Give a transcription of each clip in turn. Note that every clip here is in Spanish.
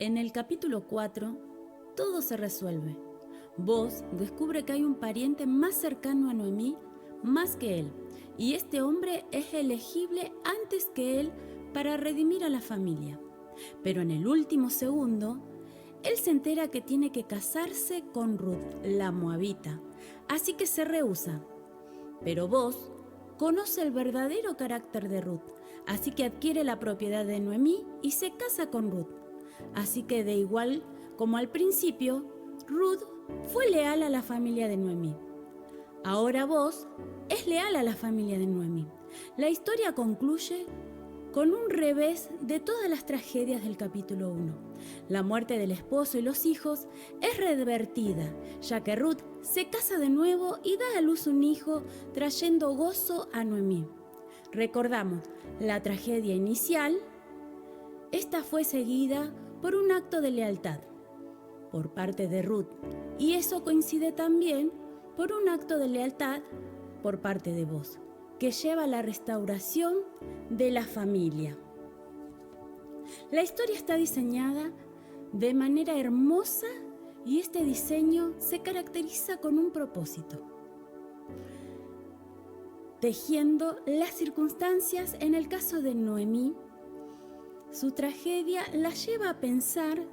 En el capítulo 4, todo se resuelve. Boaz descubre que hay un pariente más cercano a Noemí más que él, y este hombre es elegible antes que él para redimir a la familia. Pero en el último segundo, él se entera que tiene que casarse con Ruth, la moabita, así que se rehúsa. Pero Boaz conoce el verdadero carácter de Ruth, así que adquiere la propiedad de Noemí y se casa con Ruth. Así que de igual como al principio, Ruth fue leal a la familia de Noemí. Ahora Boaz es leal a la familia de Noemí. La historia concluye con un revés de todas las tragedias del capítulo 1. La muerte del esposo y los hijos es revertida, ya que Ruth se casa de nuevo y da a luz un hijo, trayendo gozo a Noemí. Recordamos la tragedia inicial. Esta fue seguida por un acto de lealtad por parte de Ruth, y eso coincide también por un acto de lealtad por parte de Boaz, que lleva a la restauración de la familia. La historia está diseñada de manera hermosa y este diseño se caracteriza con un propósito, tejiendo las circunstancias. En el caso de Noemí, su tragedia la lleva a pensar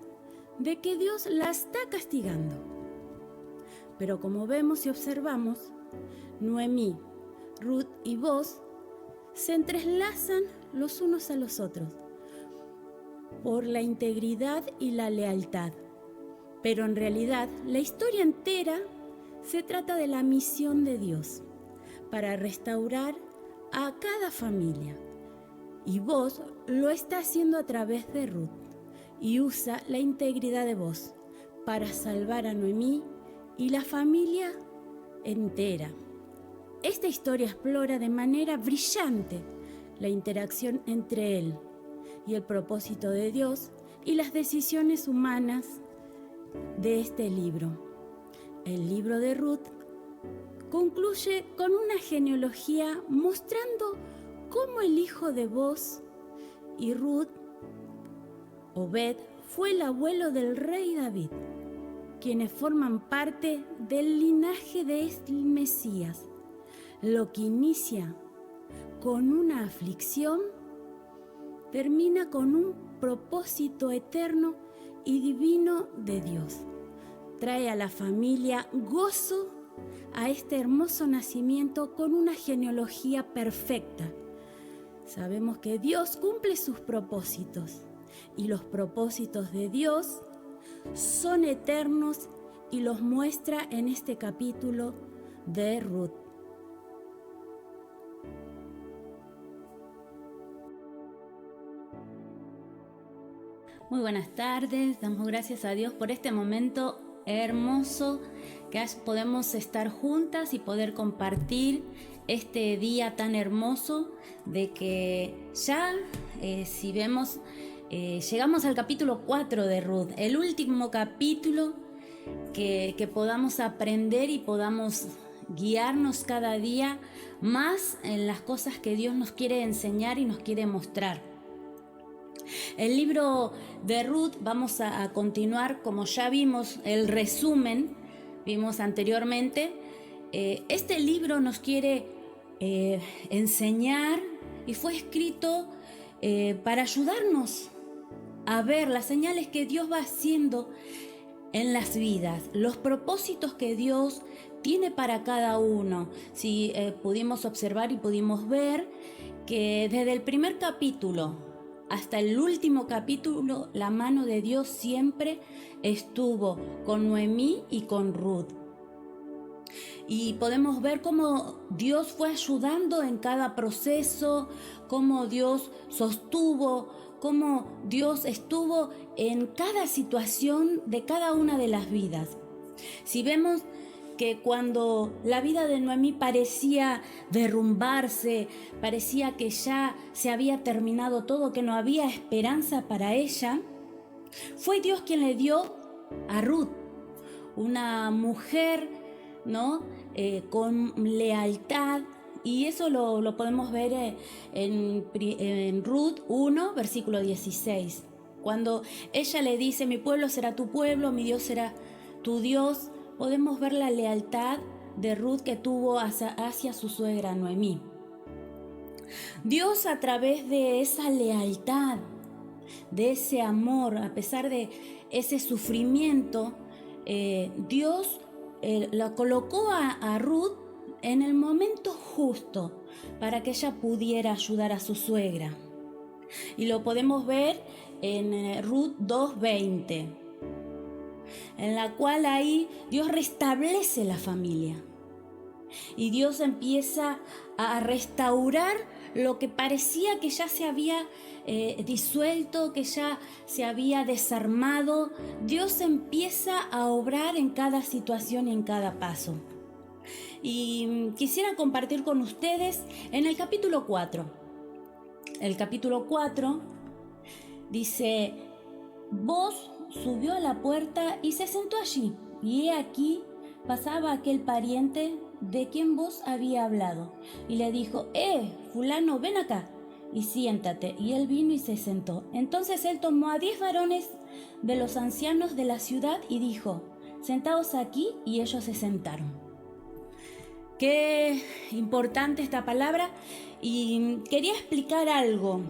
de que Dios la está castigando. Pero como vemos y observamos, Noemí, Ruth y Boaz se entrelazan los unos a los otros por la integridad y la lealtad. Pero en realidad la historia entera se trata de la misión de Dios para restaurar a cada familia. Y Boaz lo está haciendo a través de Ruth y usa la integridad de Boaz para salvar a Noemí y la familia entera. Esta historia explora de manera brillante la interacción entre él y el propósito de Dios y las decisiones humanas de este libro. El libro de Ruth concluye con una genealogía mostrando cómo el hijo de Boaz y Ruth, Obed, fue el abuelo del rey David, quienes forman parte del linaje de el Mesías. Lo que inicia con una aflicción termina con un propósito eterno y divino de Dios. Trae a la familia gozo a este hermoso nacimiento con una genealogía perfecta. Sabemos que Dios cumple sus propósitos y los propósitos de Dios son eternos y los muestra en este capítulo de Ruth. Muy buenas tardes, damos gracias a Dios por este momento hermoso que podemos estar juntas y poder compartir este día tan hermoso de que ya, si vemos, llegamos al capítulo 4 de Ruth, el último capítulo que podamos aprender y podamos guiarnos cada día más en las cosas que Dios nos quiere enseñar y nos quiere mostrar. El libro de Ruth, vamos a continuar, como ya vimos el resumen, vimos anteriormente. Este libro nos quiere enseñar y fue escrito para ayudarnos a ver las señales que Dios va haciendo en las vidas, los propósitos que Dios tiene para cada uno. Si pudimos observar y pudimos ver que desde el primer capítulo hasta el último capítulo, la mano de Dios siempre estuvo con Noemí y con Ruth. Y podemos ver cómo Dios fue ayudando en cada proceso, cómo Dios sostuvo, cómo Dios estuvo en cada situación de cada una de las vidas. Si vemos que cuando la vida de Noemí parecía derrumbarse, parecía que ya se había terminado todo, que no había esperanza para ella, fue Dios quien le dio a Ruth, una mujer, ¿no? Con lealtad, y eso lo podemos ver en Ruth 1, versículo 16. Cuando ella le dice, mi pueblo será tu pueblo, mi Dios será tu Dios, podemos ver la lealtad de Ruth que tuvo hacia su suegra Noemí. Dios, a través de esa lealtad, de ese amor, a pesar de ese sufrimiento, Dios la colocó a Ruth en el momento justo para que ella pudiera ayudar a su suegra. Y lo podemos ver en Ruth 2:20, en la cual ahí Dios restablece la familia. Y Dios empieza a restaurar lo que parecía que ya se había disuelto, que ya se había desarmado. Dios empieza a obrar en cada situación y en cada paso. Y quisiera compartir con ustedes en el capítulo 4. El capítulo 4 dice, Booz subió a la puerta y se sentó allí. Y he aquí pasaba aquel pariente de quien Booz había hablado. Y le dijo, fulano, ven acá y siéntate. Y él vino y se sentó. Entonces él tomó a 10 varones de los ancianos de la ciudad y dijo, sentaos aquí, y ellos se sentaron. Qué importante esta palabra, y quería explicar algo.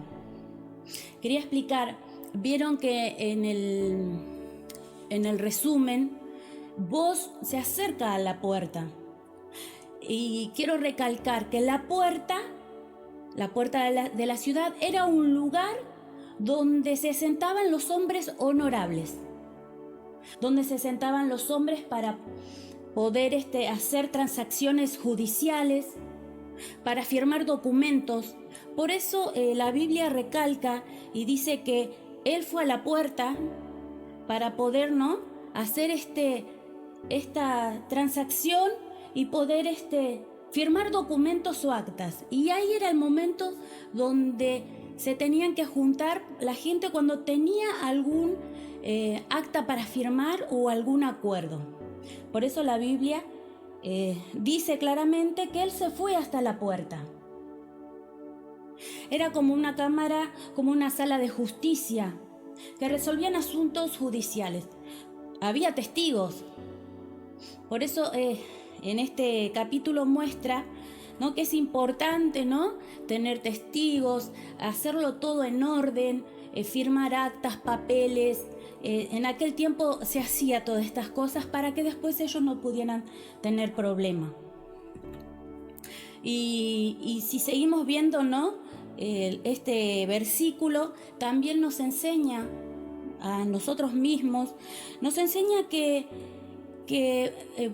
Vieron que en el resumen, Booz se acerca a la puerta. Y quiero recalcar que la puerta de la ciudad era un lugar donde se sentaban los hombres honorables, donde se sentaban los hombres para poder hacer transacciones judiciales, para firmar documentos. Por eso la Biblia recalca y dice que él fue a la puerta para poder, ¿no?, hacer esta transacción y poder firmar documentos o actas. Y ahí era el momento donde se tenían que juntar la gente cuando tenía algún acta para firmar o algún acuerdo. Por eso la Biblia dice claramente que él se fue hasta la puerta. Era como una cámara, como una sala de justicia, que resolvían asuntos judiciales. Había testigos. Por eso en este capítulo muestra, ¿no?, que es importante, ¿no?, tener testigos, hacerlo todo en orden, firmar actas, papeles. En aquel tiempo se hacía todas estas cosas para que después ellos no pudieran tener problema. Y si seguimos viendo, ¿no?, este versículo también nos enseña a nosotros mismos, nos enseña que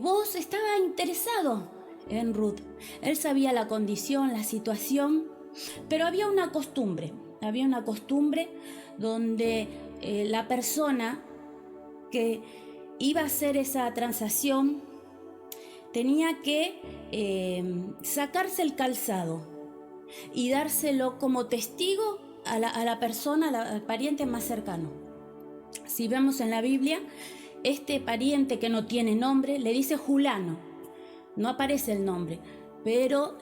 Booz estaba interesado en Ruth. Él sabía la condición, la situación, pero había una costumbre donde la persona que iba a hacer esa transacción tenía que sacarse el calzado y dárselo como testigo a la persona, al pariente más cercano. Si vemos en la Biblia, este pariente que no tiene nombre le dice Julano, no aparece el nombre, pero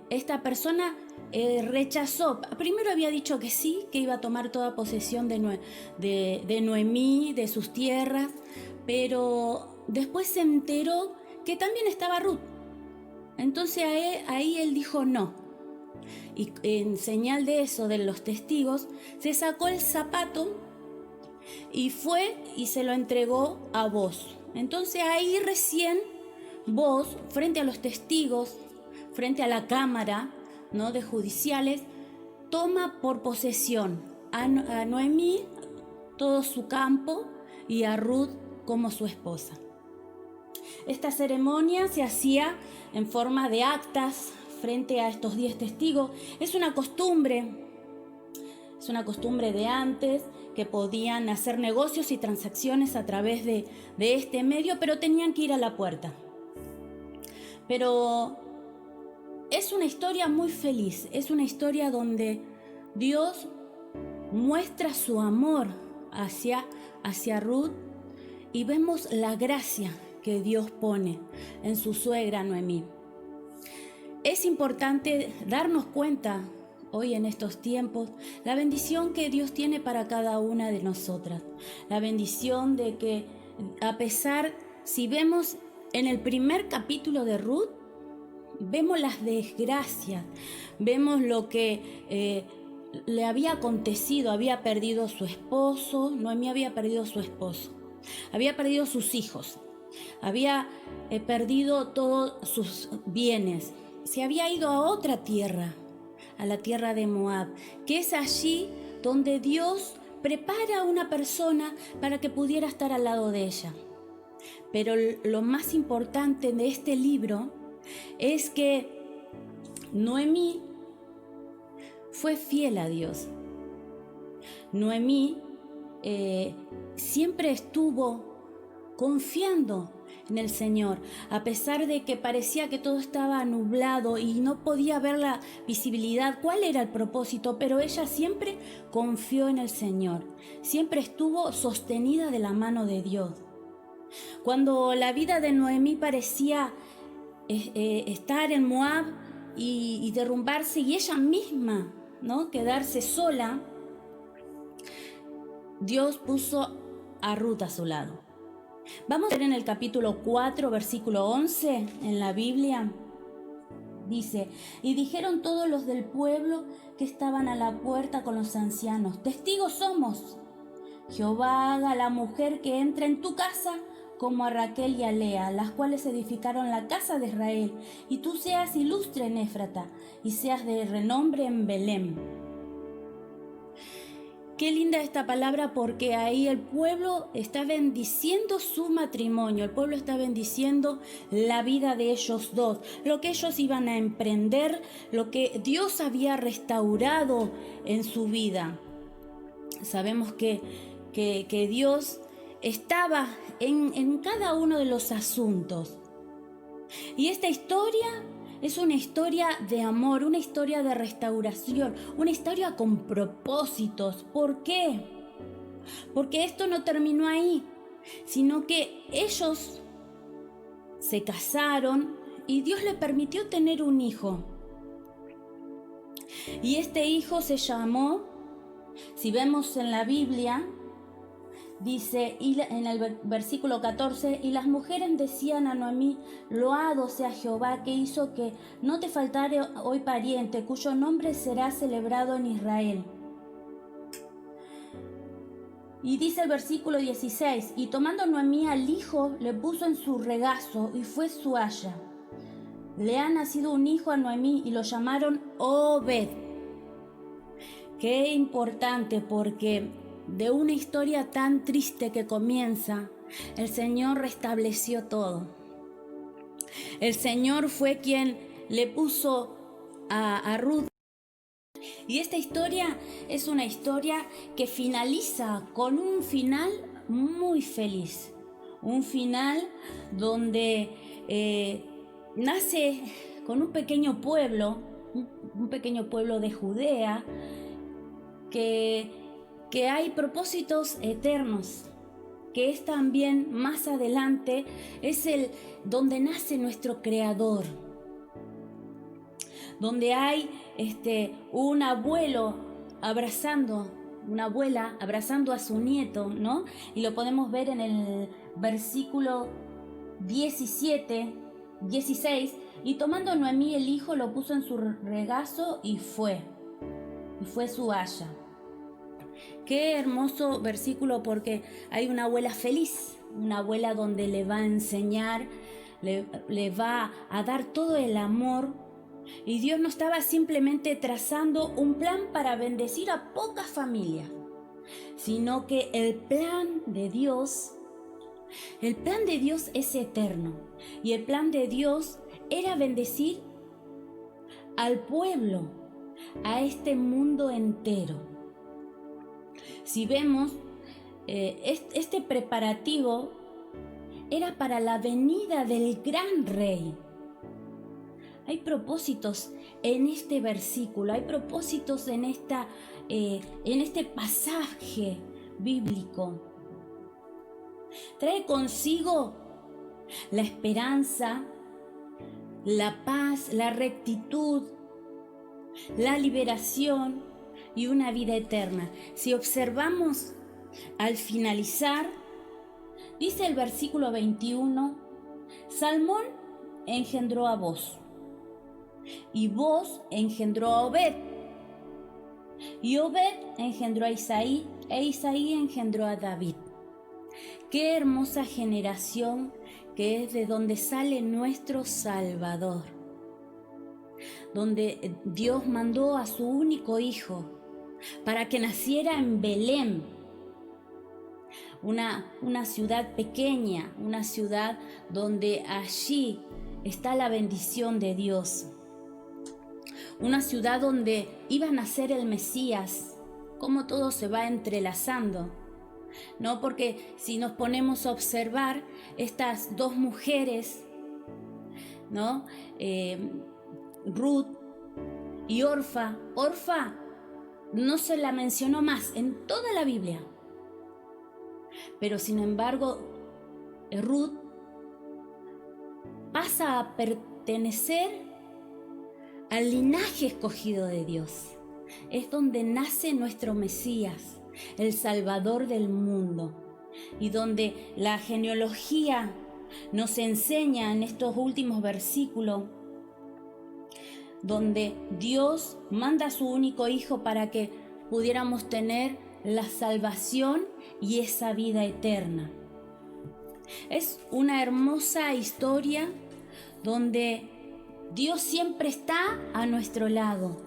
esta persona rechazó. Primero había dicho que sí, que iba a tomar toda posesión de Noemí, de sus tierras, pero después se enteró que también estaba Ruth. Entonces ahí él dijo no. Y en señal de eso, de los testigos, se sacó el zapato y fue y se lo entregó a Booz. Entonces ahí recién Booz, frente a los testigos, frente a la cámara, ¿no?, de judiciales, toma por posesión a Noemí todo su campo y a Ruth como su esposa. Esta ceremonia se hacía en forma de actas frente a estos 10 testigos. Es una costumbre de antes, que podían hacer negocios y transacciones a través de este medio, pero tenían que ir a la puerta. Pero es una historia muy feliz, es una historia donde Dios muestra su amor hacia Ruth, y vemos la gracia que Dios pone en su suegra Noemí. Es importante darnos cuenta hoy en estos tiempos, la bendición que Dios tiene para cada una de nosotras. La bendición de que, a pesar, si vemos en el primer capítulo de Ruth, vemos las desgracias, vemos lo que le había acontecido. Había perdido su esposo, Noemí había perdido su esposo, había perdido sus hijos, había perdido todos sus bienes, se había ido a otra tierra, a la tierra de Moab, que es allí donde Dios prepara a una persona para que pudiera estar al lado de ella. Pero lo más importante de este libro es que Noemí fue fiel a Dios. Noemí siempre estuvo confiando en el Señor, a pesar de que parecía que todo estaba nublado y no podía ver la visibilidad, cuál era el propósito, pero ella siempre confió en el Señor, siempre estuvo sostenida de la mano de Dios. Cuando la vida de Noemí parecía estar en Moab y derrumbarse, y ella misma, ¿no?, quedarse sola, Dios puso a Ruth a su lado. Vamos a ver en el capítulo 4, versículo 11, en la Biblia. Dice: y dijeron todos los del pueblo que estaban a la puerta con los ancianos: testigos somos. Jehová haga a la mujer que entra en tu casa como a Raquel y a Lea, las cuales edificaron la casa de Israel, y tú seas ilustre en Éfrata, y seas de renombre en Belén. Qué linda esta palabra, porque ahí el pueblo está bendiciendo su matrimonio, el pueblo está bendiciendo la vida de ellos dos, lo que ellos iban a emprender, lo que Dios había restaurado en su vida. Sabemos que Dios estaba en cada uno de los asuntos. Y esta historia es una historia de amor, una historia de restauración, una historia con propósitos. ¿Por qué? Porque esto no terminó ahí, sino que ellos se casaron y Dios le permitió tener un hijo. Y este hijo se llamó, si vemos en la Biblia, dice en el versículo 14: y las mujeres decían a Noemí: loado sea Jehová, que hizo que no te faltare hoy pariente, cuyo nombre será celebrado en Israel. Y dice el versículo 16: y tomando Noemí al hijo, le puso en su regazo, y fue su haya. Le ha nacido un hijo a Noemí, y lo llamaron Obed. Qué importante, porque de una historia tan triste que comienza, el Señor restableció todo. El Señor fue quien le puso a Ruth. Y esta historia es una historia que finaliza con un final muy feliz. Un final donde nace con un pequeño pueblo de Judea, que hay propósitos eternos, que es también más adelante, es donde nace nuestro Creador, donde hay una abuela abrazando a su nieto, ¿no? Y lo podemos ver en el versículo 16: y tomando Noemí el hijo, lo puso en su regazo, y fue su haya. Qué hermoso versículo, porque hay una abuela feliz, una abuela donde le va a enseñar, le va a dar todo el amor. Y Dios no estaba simplemente trazando un plan para bendecir a pocas familias, sino que el plan de Dios es eterno. Y el plan de Dios era bendecir al pueblo, a este mundo entero. Si vemos, este preparativo era para la venida del gran rey. Hay propósitos en este versículo, hay propósitos en este pasaje bíblico. Trae consigo la esperanza, la paz, la rectitud, la liberación y una vida eterna. Si observamos al finalizar, dice el versículo 21, Salmón engendró a Booz, y Booz engendró a Obed, y Obed engendró a Isaí, e Isaí engendró a David. Qué hermosa generación que es de donde sale nuestro Salvador, donde Dios mandó a su único hijo para que naciera en Belén, una ciudad pequeña, una ciudad donde allí está la bendición de Dios, una ciudad donde iba a nacer el Mesías. Cómo todo se va entrelazando, ¿no? Porque si nos ponemos a observar estas dos mujeres, ¿no? Ruth y Orfa no se la mencionó más en toda la Biblia, pero sin embargo Ruth pasa a pertenecer al linaje escogido de Dios. Es donde nace nuestro Mesías, el Salvador del mundo, y donde la genealogía nos enseña en estos últimos versículos, donde Dios manda a su único hijo para que pudiéramos tener la salvación y esa vida eterna. Es una hermosa historia donde Dios siempre está a nuestro lado.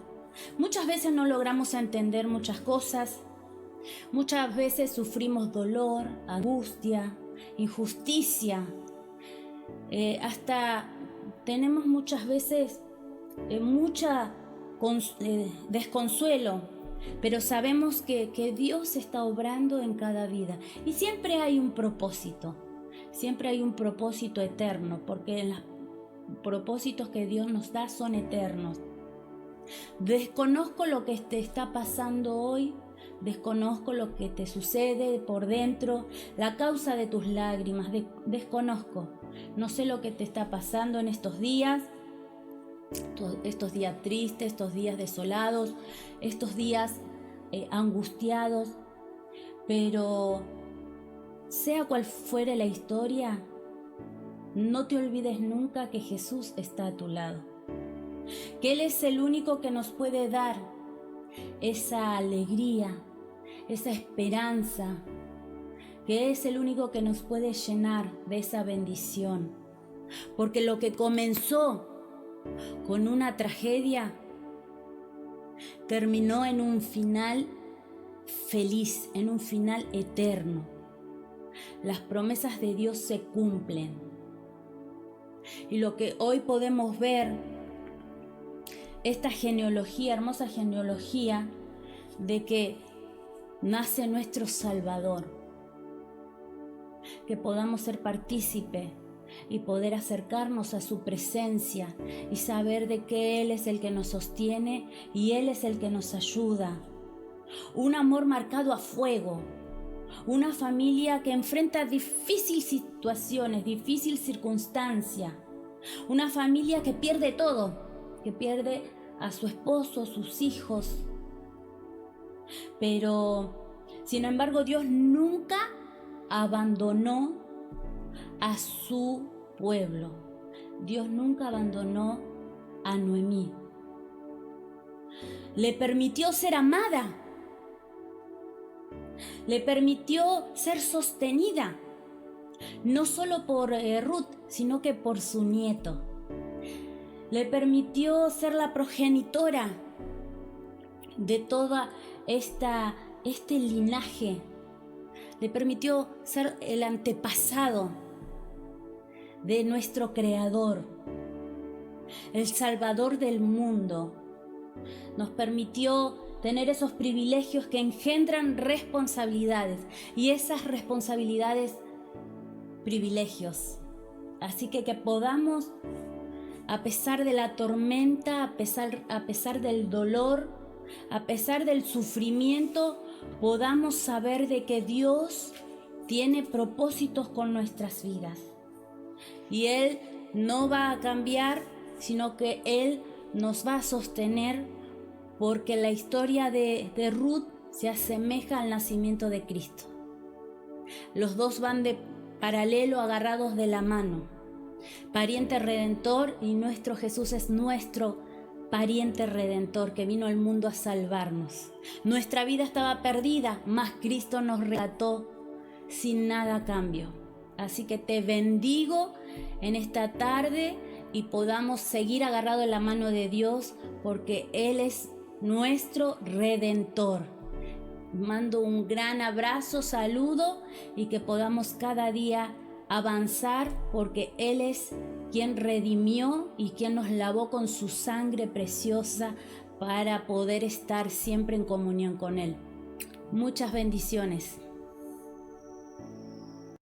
Muchas veces no logramos entender muchas cosas, muchas veces sufrimos dolor, angustia, injusticia, hasta tenemos muchas veces desconsuelo, pero sabemos que Dios está obrando en cada vida y siempre hay un propósito eterno, porque los propósitos que Dios nos da son eternos. Desconozco lo que te está pasando hoy, desconozco lo que te sucede por dentro, la causa de tus lágrimas, desconozco. No sé lo que te está pasando en estos días tristes, estos días desolados, estos días angustiados, pero sea cual fuere la historia, no te olvides nunca que Jesús está a tu lado, que Él es el único que nos puede dar esa alegría, esa esperanza, que es el único que nos puede llenar de esa bendición, porque lo que comenzó con una tragedia terminó en un final feliz, en un final eterno. Las promesas de Dios se cumplen. Y lo que hoy podemos ver, esta genealogía, hermosa genealogía, de que nace nuestro Salvador, que podamos ser partícipe y poder acercarnos a su presencia y saber de que Él es el que nos sostiene y Él es el que nos ayuda. Un amor marcado a fuego, una familia que enfrenta difíciles situaciones, difícil circunstancia, una familia que pierde todo, que pierde a su esposo, a sus hijos, pero sin embargo Dios nunca abandonó a su pueblo. Dios nunca abandonó a Noemí. Le permitió ser amada. Le permitió ser sostenida, no solo por Ruth, sino que por su nieto. Le permitió ser la progenitora de toda este linaje. Le permitió ser el antepasado de nuestro Creador, el Salvador del mundo. Nos permitió tener esos privilegios que engendran responsabilidades, y esas responsabilidades, privilegios. Así que podamos, a pesar de la tormenta, a pesar del dolor, a pesar del sufrimiento, podamos saber de que Dios tiene propósitos con nuestras vidas. Y Él no va a cambiar, sino que Él nos va a sostener porque la historia de Ruth se asemeja al nacimiento de Cristo. Los dos van de paralelo, agarrados de la mano. Pariente redentor, y nuestro Jesús es nuestro pariente redentor que vino al mundo a salvarnos. Nuestra vida estaba perdida, mas Cristo nos rescató sin nada a cambio. Así que te bendigo en esta tarde y podamos seguir agarrados de la mano de Dios, porque Él es nuestro redentor. Mando un gran abrazo, saludo, y que podamos cada día avanzar, porque Él es quien redimió y quien nos lavó con su sangre preciosa para poder estar siempre en comunión con Él. Muchas bendiciones.